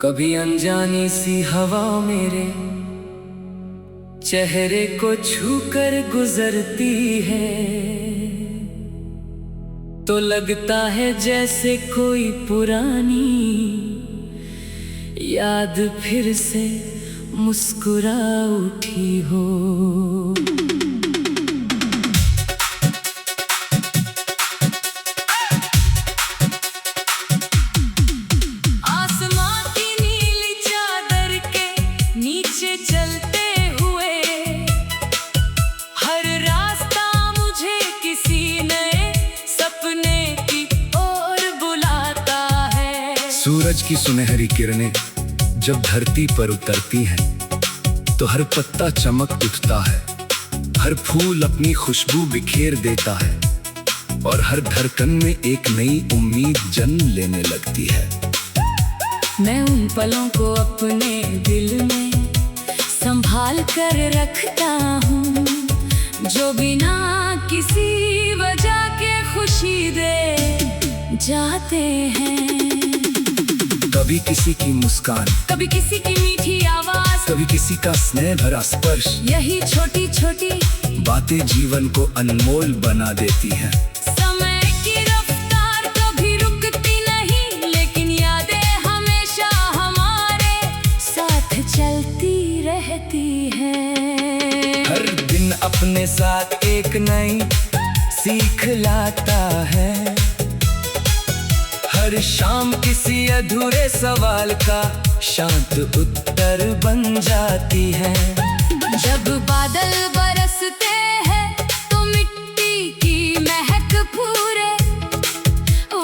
कभी अनजानी सी हवा मेरे चेहरे को छूकर गुजरती है तो लगता है जैसे कोई पुरानी याद फिर से मुस्कुरा उठी हो। चलते हुए हर रास्ता मुझे किसी नए सपने की ओर बुलाता है। सूरज की सुनहरी किरणें जब धरती पर उतरती हैं तो हर पत्ता चमक उठता है, हर फूल अपनी खुशबू बिखेर देता है और हर धड़कन में एक नई उम्मीद जन्म लेने लगती है। मैं उन पलों को अपने दिल में संभाल कर रखता हूँ जो बिना किसी वजह के खुशी दे जाते हैं। कभी किसी की मुस्कान, कभी किसी की मीठी आवाज, कभी किसी का स्नेह भरा स्पर्श, यही छोटी छोटी बातें जीवन को अनमोल बना देती हैं। समय की रफ्तार कभी रुकती नहीं, लेकिन यादें हमेशा हमारे साथ चलती रहती है। हर दिन अपने साथ एक नई सीख लाता है, हर शाम किसी अधूरे सवाल का शांत उत्तर बन जाती है। जब बादल बरसते हैं तो मिट्टी की महक पूरे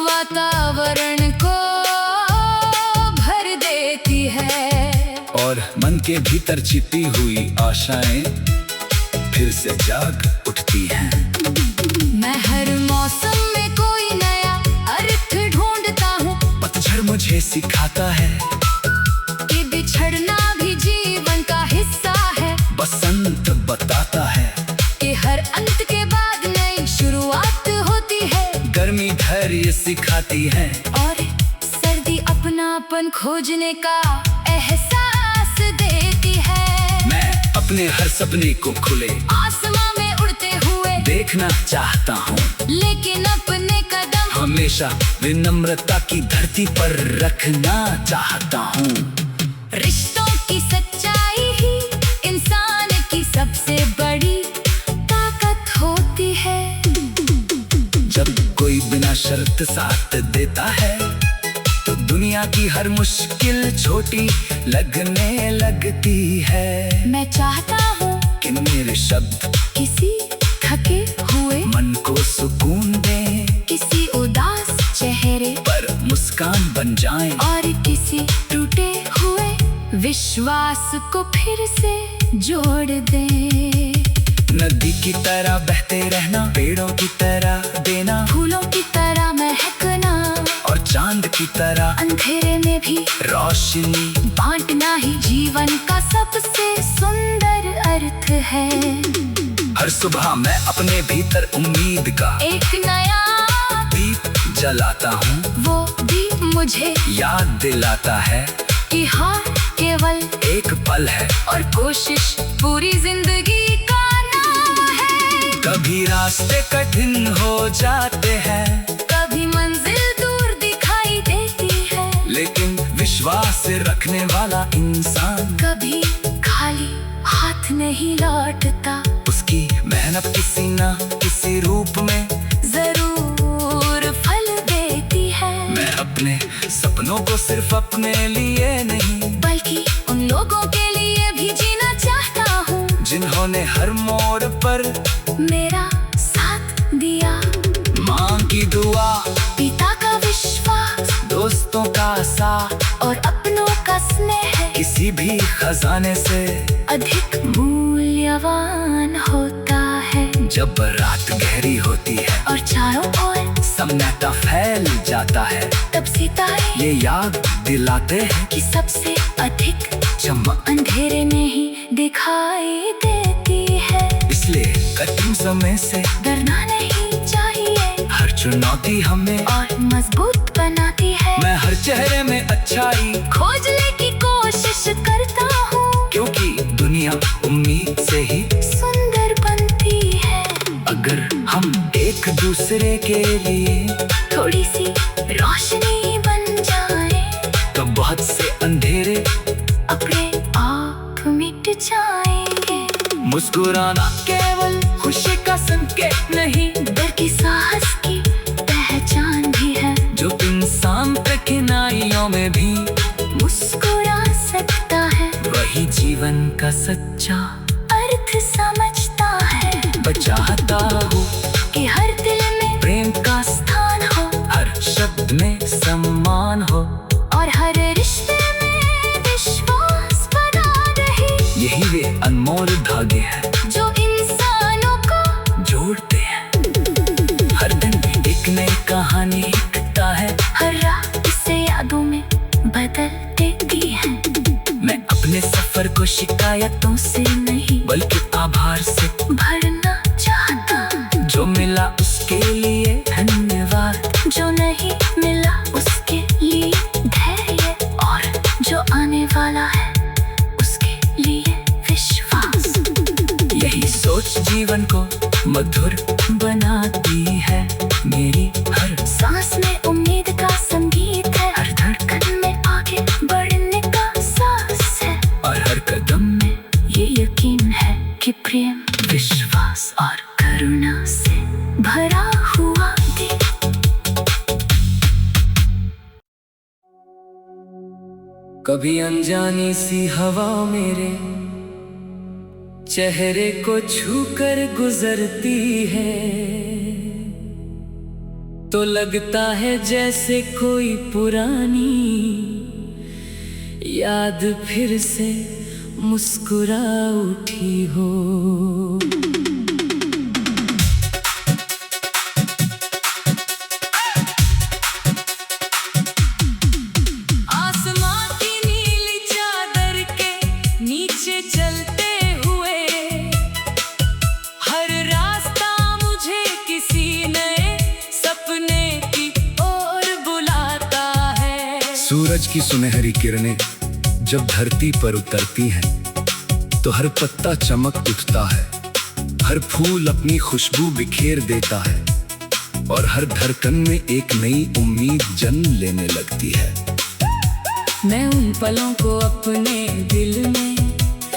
वातावरण को भर देती है और मन के भीतर छिपी हुई आशाएं फिर से जाग उठती हैं। मैं हर मौसम में कोई नया अर्थ ढूंढता हूँ। पतझड़ मुझे सिखाता है कि बिछड़ना भी जीवन का हिस्सा है। बसंत बताता है कि हर अंत के बाद नई शुरुआत होती है। गर्मी धैर्य सिखाती है और सर्दी अपनापन खोजने का एहसास देती है। मैं अपने हर सपने को खुले आसमां में उड़ते हुए देखना चाहता हूँ, लेकिन अपने कदम हमेशा विनम्रता की धरती पर रखना चाहता हूँ। रिश्तों की सच्चाई ही इंसान की सबसे बड़ी ताकत होती है। जब कोई बिना शर्त साथ देता है तो दुनिया की हर मुश्किल छोटी लगने लगती है। मैं चाहता हूँ कि मेरे शब्द किसी थके हुए मन को सुकून दें, किसी उदास चेहरे पर मुस्कान बन जाएं और किसी टूटे हुए विश्वास को फिर से जोड़ दे। नदी की तरह बहते रहना, पेड़ों की तरह देना, फूलों की तरह महकना और चांद की तरह अंधेरे में भी रोशनी बांटना ही जीवन का सबसे सुंदर अर्थ है। हर सुबह मैं अपने भीतर उम्मीद का एक नया दीप जलाता हूँ, वो दीप मुझे याद दिलाता है कि हाँ केवल एक पल है और कोशिश पूरी जिंदगी का नाम है। कभी रास्ते कठिन हो जाते हैं, कभी मंजिल दूर दिखाई देती है, लेकिन विश्वास से रखने वाला इंसान कभी खाली हाथ नहीं लौटता। उसकी मेहनत किसी न किसी रूप में जरूर फल देती है। मैं अपने सपनों को सिर्फ अपने लिए नहीं, बल्कि उन लोगों के लिए भी जीना चाहता हूँ जिन्होंने हर मोड़ पर मेरा साथ दिया। माँ की दुआ, पिता का विश्वास, दोस्तों का साथ और अपनों का स्नेह किसी भी खजाने से अधिक मूल्यवान होता है। जब रात गहरी होती है और चारों ओर सन्नाटा फैल जाता है, तब सितारे ये याद दिलाते हैं कि सबसे अधिक चमक अंधेरे में ही दिखाई देती है। इसलिए कठिन समय से डरना नहीं चाहिए, हर चुनौती हमें और मजबूत बनाती है। मैं हर चेहरे में अच्छाई खोज ले के लिए थोड़ी सी रोशनी बन जाए तो बहुत से अंधेरे अपने आप मिट जाएंगे। मुस्कुराना केवल खुशी का संकेत नहीं, डर की साहस की पहचान भी है। जो इंसान कठिनाइयों में भी मुस्कुरा सकता है वही जीवन का सच्चा अर्थ समझता है। चाहता हूँ कि हर दिल में प्रेम का स्थान हो, हर शब्द में सम्मान हो, और हर रिश्ते में विश्वास बना रहे। यही वे अनमोल धागे हैं जो इंसानों को जोड़ते हैं। हर दिन एक नई कहानी लिखता है, हर रात से यादों में बदल देती है। मैं अपने सफर को शिकायतों से नहीं बल्कि आभार से भरना चाहता। जो मिला उसके लिए धन्यवाद, जो नहीं मिला उसके लिए धैर्य, और जो आने वाला है उसके लिए विश्वास। यही सोच जीवन को मधुर बनाती है। मेरी हर सांस में उम्मीद का संगीत है, हर धड़कन में आगे बढ़ने का साहस है, और हर कदम में ये यकीन है कि प्रेम विश्वास और करुणा से भरा हुआ दिन। कभी अनजानी सी हवा मेरे चेहरे को छूकर गुजरती है तो लगता है जैसे कोई पुरानी याद फिर से मुस्कुरा उठी हो। आसमां की नीली चादर के नीचे चलते हुए हर रास्ता मुझे किसी नए सपने की ओर बुलाता है। सूरज की सुनहरी किरणें जब धरती पर उतरती हैं तो हर पत्ता चमक उठता है, हर फूल अपनी खुशबू बिखेर देता है और हर धड़कन में एक नई उम्मीद जन्म लेने लगती है। मैं उन पलों को अपने दिल में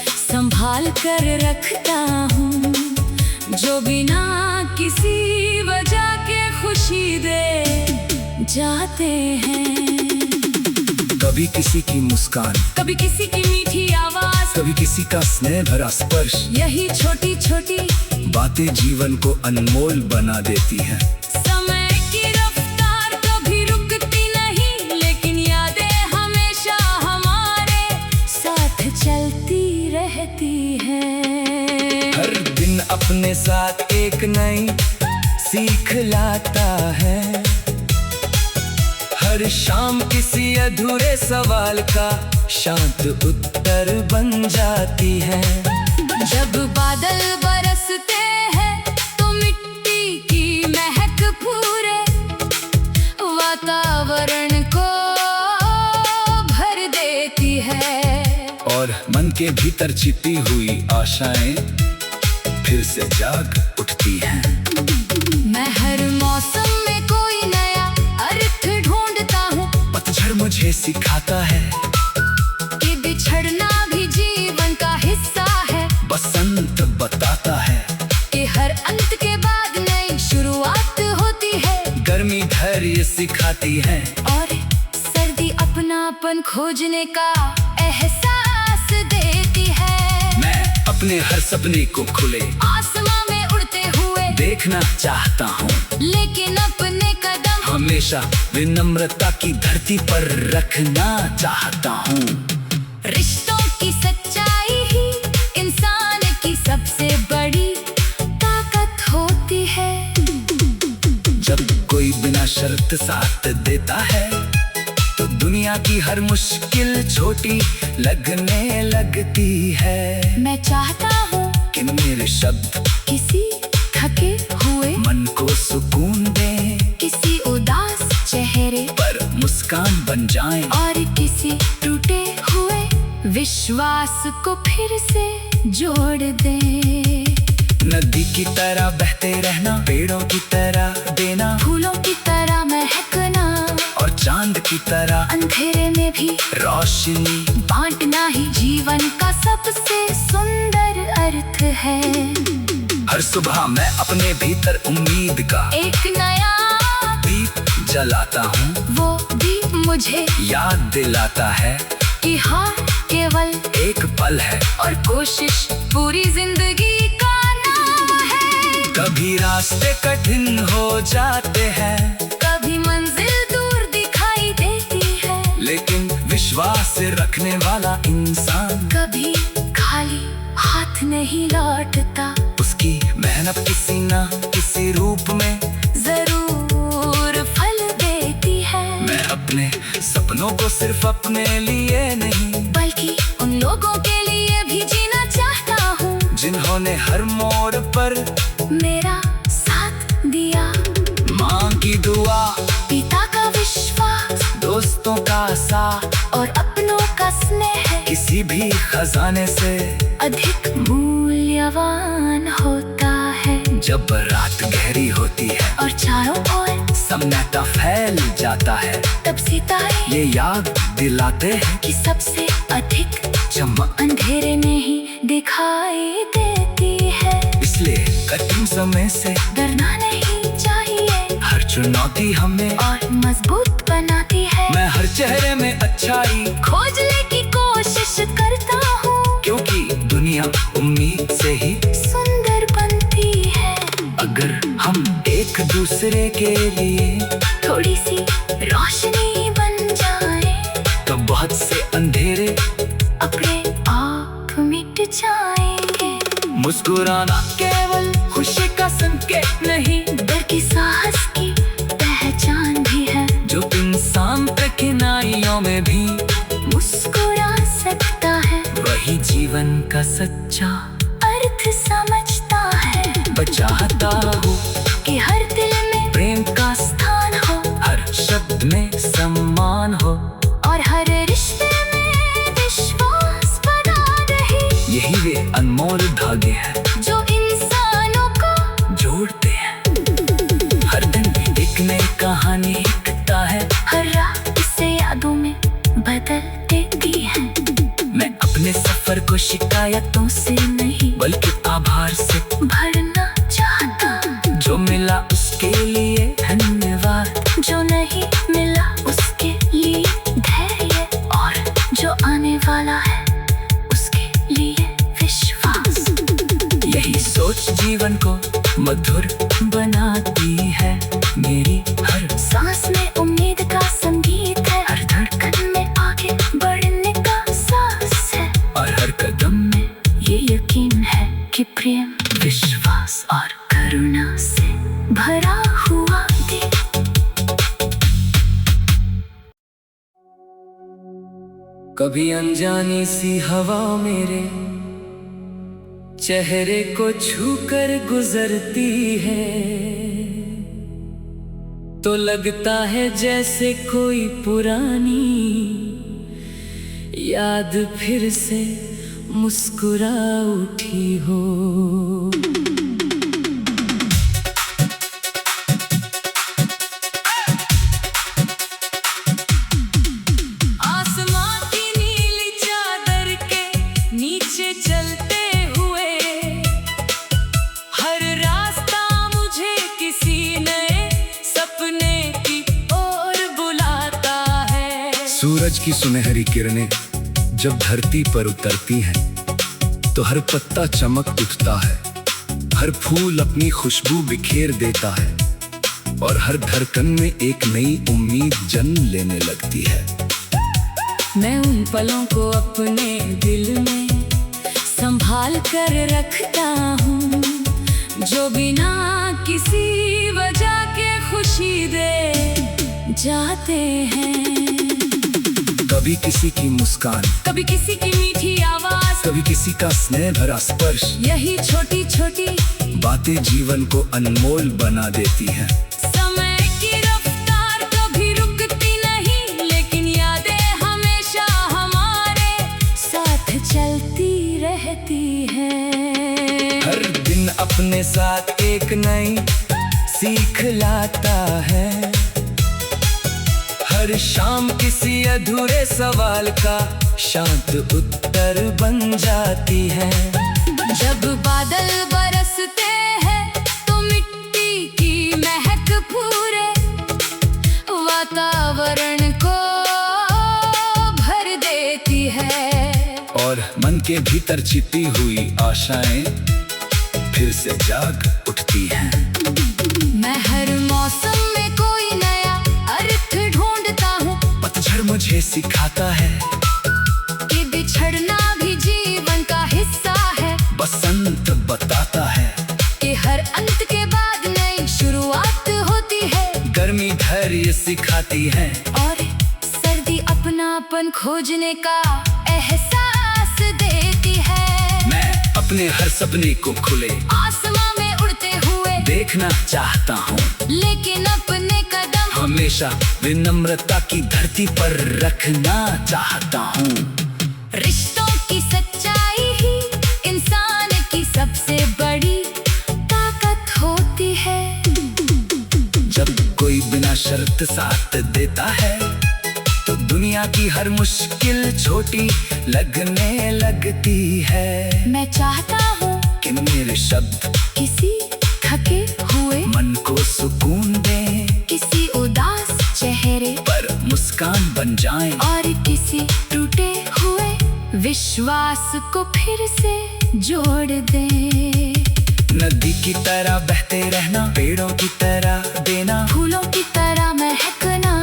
संभाल कर रखता हूँ जो बिना किसी वजह के खुशी दे जाते हैं। कभी किसी की मुस्कान, कभी किसी की मीठी आवाज, कभी किसी का स्नेह भरा स्पर्श, यही छोटी छोटी बातें जीवन को अनमोल बना देती हैं। समय की रफ्तार कभी रुकती नहीं, लेकिन यादें हमेशा हमारे साथ चलती रहती हैं। हर दिन अपने साथ एक नई सीख लाता है, हर शाम किसी अधूरे सवाल का शांत उत्तर बन जाती है। जब बादल बरसते हैं तो मिट्टी की महक पूरे वातावरण को भर देती है, और मन के भीतर छिपी हुई आशाएं फिर से जाग उठती हैं। मैं हर मौसम में कोई नया अर्थ ढूंढता हूँ, पतझड़ मुझे सिखाता है कि बिछड़ना भी जीवन का हिस्सा है। बसंत बताता है कि हर अंत के बाद नई शुरुआत होती है। गर्मी धैर्य सिखाती है और सर्दी अपनापन खोजने का एहसास देती है। मैं अपने हर सपने को खुले आसमां में उड़ते हुए देखना चाहता हूँ, लेकिन अपने कदम हमेशा विनम्रता की धरती पर रखना चाहता हूँ। रिश्तों की सच्चाई ही इंसान की सबसे बड़ी ताकत होती है। जब कोई बिना शर्त साथ देता है तो दुनिया की हर मुश्किल छोटी लगने लगती है। मैं चाहता हूँ कि मेरे शब्द किसी थके हुए मन को सुकून दे, किसी उदास चेहरे पर मुस्कान बन जाए, और किसी टूटे हुए विश्वास को फिर से जोड़ दे। नदी की तरह बहते रहना, पेड़ों की तरह देना, फूलों की तरह महकना, और चांद की तरह अंधेरे में भी रोशनी बांटना ही जीवन का सबसे सुंदर अर्थ है। हर सुबह मैं अपने भीतर उम्मीद का एक नया दीप जलाता हूँ, वो दीप मुझे याद दिलाता है कि हाँ केवल एक पल है और कोशिश पूरी जिंदगी का नाम है। कभी रास्ते कठिन हो जाते हैं, कभी मंजिल दूर दिखाई देती है, लेकिन विश्वास रखने वाला इंसान कभी खाली हाथ नहीं लौटता। उसकी मेहनत किसी न किसी रूप में जरूर फल देती है। मैं अपने सपनों को सिर्फ अपने लिए नहीं, बल्कि उन लोगों के लिए भी जीना चाहता हूँ जिन्होंने हर मोड़ पर मेरा साथ दिया। माँ की दुआ, पिता का विश्वास दोस्तों का साथ, और अपनों का स्नेह किसी भी खजाने से अधिक मूल्यवान होता है। जब रात गहरी होती है और चारों ओर सन्नाटा फैल जाता है, तब सितारे ये याद दिलाते हैं कि सबसे अधिक चमक अंधेरे में ही दिखाई देती है। इसलिए कठिन समय से डरना नहीं चाहिए, हर चुनौती हमें और मजबूत बनाती है। मैं हर चेहरे में अच्छाई खोजने की कोशिश करता हूँ, क्योंकि दुनिया उम्मीद से ही सुंदर बनती है। अगर हम एक दूसरे के लिए थोड़ी सी रोशनी बन जाए, तो बहुत से अंधेरे अपने आप मिट जाएंगे। मुस्कुराना केवल खुशी का संकेत नहीं, डर की साहस की पहचान भी है। जो इंसान कठिनाइयों में भी मुस्कुरा सकता है, वही जीवन का सच्चा अर्थ समझता है। चाहता हूँ कि हर दिल में प्रेम का स्थान हो, हर शब्द में सम्मान हो, और हर रिश्ते में विश्वास बना रहे। यही वे अनमोल धागे हैं जो इंसानों को जोड़ते हैं। हर दिन एक नई कहानी लिखता है, हर रात इसे यादों में बदल देती है। मैं अपने सफर को शिकायतों से नहीं, बल्कि आभार से भरना चाहता। जो मिला उसके लिए धन्यवाद, जो नहीं मिला उसके लिए धैर्य, और जो आने वाला है उसके लिए विश्वास। यही सोच जीवन को मधुर बनाती है। मेरी हर सांस में उम्मीद का संगीत है, हर धड़कन में आगे बढ़ने का साहस है, और हर कदम में ये यकीन है कि प्रेम, विश्वास और करुणा से भरा हुआ दिन। कभी अनजानी सी हवा मेरे चेहरे को छूकर गुजरती है, तो लगता है जैसे कोई पुरानी याद फिर से मुस्कुरा उठी हो। आसमां की नीली चादर के नीचे चलते हुए, हर रास्ता मुझे किसी नए सपने की ओर बुलाता है। सूरज की सुनहरी किरणें जब धरती पर उतरती हैं, तो हर पत्ता चमक उठता है, हर फूल अपनी खुशबू बिखेर देता है, और हर धड़कन में एक नई उम्मीद जन्म लेने लगती है। मैं उन पलों को अपने दिल में संभाल कर रखता हूँ, जो बिना किसी वजह के खुशी दे जाते हैं। कभी किसी की मुस्कान, कभी किसी की मीठी आवाज, कभी किसी का स्नेह भरा स्पर्श, यही छोटी छोटी बातें जीवन को अनमोल बना देती हैं। समय की रफ्तार कभी रुकती नहीं, लेकिन यादें हमेशा हमारे साथ चलती रहती हैं। हर दिन अपने साथ एक नई सीख लाता है। हर शाम किसी अधूरे सवाल का शांत उत्तर बन जाती है। जब बादल बरसते हैं तो मिट्टी की महक पूरे वातावरण को भर देती है। और मन के भीतर छिपी हुई आशाएं फिर से जाग उठती हैं। मैं हर मौसम में कोई नया अर्थ ढूंढता हूँ। पतझड़ मुझे सिखाता है कि बिछड़ना भी जीवन का हिस्सा है। बसंत बताता है कि हर अंत के बाद नई शुरुआत होती है। गर्मी धैर्य सिखाती है और सर्दी अपनापन खोजने का एहसास देती है। मैं अपने हर सपने को खुले आसमां में उड़ते हुए देखना चाहता हूँ, लेकिन अपने कदम हमेशा विनम्रता की धरती पर रखना चाहता हूँ। रिश्तों की सच्चाई ही इंसान की सबसे बड़ी ताकत होती है। जब कोई बिना शर्त साथ देता है तो दुनिया की हर मुश्किल छोटी लगने लगती है। मैं चाहता हूँ कि मेरे शब्द किसी थके हुए मन को सुकून दे, किसी उदास चेहरे पर मुस्कान बन जाएं। और किसी टूटे हुए विश्वास को फिर से जोड़ दे। नदी की तरह बहते रहना, पेड़ों की तरह देना, फूलों की तरह महकना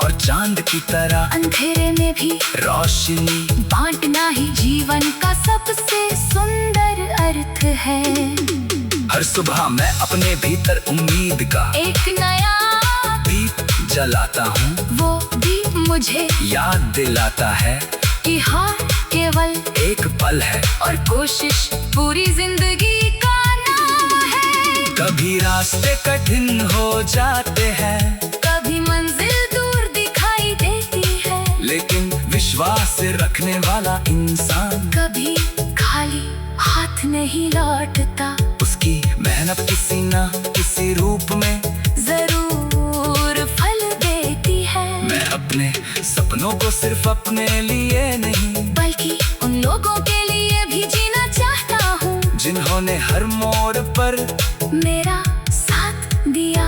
और चांद की तरह अंधेरे में भी रोशनी बांटना ही जीवन का सबसे सुंदर अर्थ है। हर सुबह मैं अपने भीतर उम्मीद का एक नया दीप जलाता हूँ। वो दीप मुझे याद दिलाता है कि हार केवल एक पल है और कोशिश पूरी जिंदगी का नाम है। कभी रास्ते कठिन हो जाते हैं, कभी मंजिल दूर दिखाई देती है, लेकिन विश्वास रखने वाला इंसान कभी खाली हाथ नहीं लौटता। उसकी मेहनत किसी न किसी रूप में जरूर फल देती है। मैं अपने सपनों को सिर्फ अपने लिए नहीं, बल्कि उन लोगों के लिए भी जीना चाहता हूँ जिन्होंने हर मोड़ पर मेरा साथ दिया।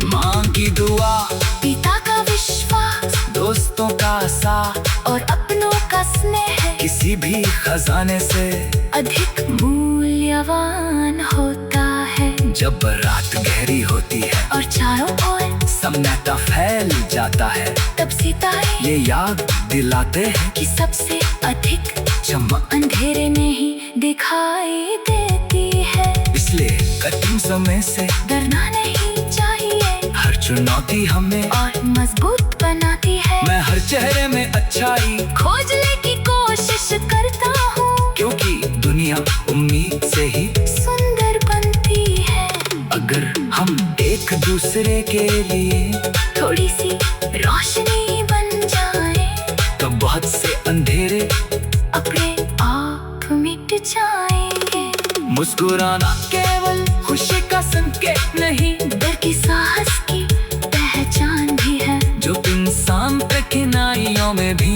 माँ की दुआ, पिता का विश्वास, दोस्तों का साथ और अपनों का स्नेह किसी भी खजाने से अधिक मूल्यवान होता है। जब रात गहरी होती है और चारों ओर सन्नाटा फैल जाता है, तब सितारे ये याद दिलाते हैं कि सबसे अधिक चमक अंधेरे में ही दिखाई देती है। इसलिए कठिन समय से डरना नहीं चाहिए, हर चुनौती हमें और मजबूत बनाती है। मैं हर चेहरे में अच्छाई खोजने की कोशिश करता हूँ, क्योंकि दुनिया उम्मीद से ही सुंदर बनती है। अगर हम एक दूसरे के लिए थोड़ी सी रोशनी बन जाए तो बहुत से अंधेरे अपने आप मिट जाएंगे। मुस्कुराना केवल खुशी का संकेत नहीं, डर की साहस की पहचान भी है। जो इंसान कठिनाइयों में भी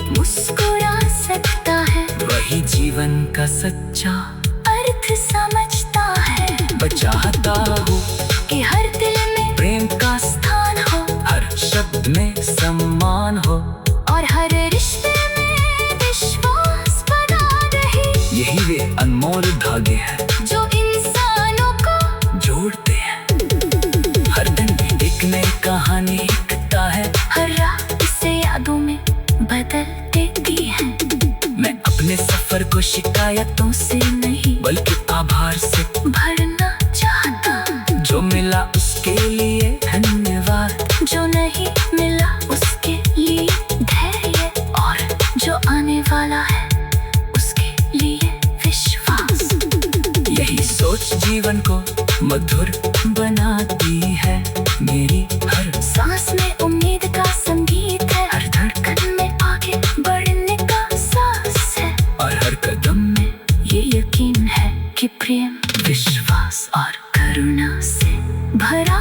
मुस्कुरा सकता है, वही जीवन का सच्चा अर्थ समझता है। चाहता हूँ कि हर दिल में प्रेम का स्थान हो, हर शब्द में सम्मान हो, और हर रिश्ते में विश्वास बना रहे। यही वे अनमोल धागे हैं जो इंसानों को जोड़ते हैं। हर दिन एक नई कहानी लिखता है, हर रात से यादों में बदल देती है। मैं अपने सफर को शिकायतों से नहीं बल्कि आभार से भरना चाहता। जो मिला उसके लिए धन्यवाद, जो नहीं मिला उसके लिए धैर्य, और जो आने वाला है उसके लिए विश्वास। यही सोच जीवन को मधुर बनाती है। मेरी हर सांस में उम्मीद का संगीत है, हर धड़कन में आगे बढ़ने का साहस है, और हर कदम में ये यकीन है कि प्रेम विश्वास और करुणा से भरा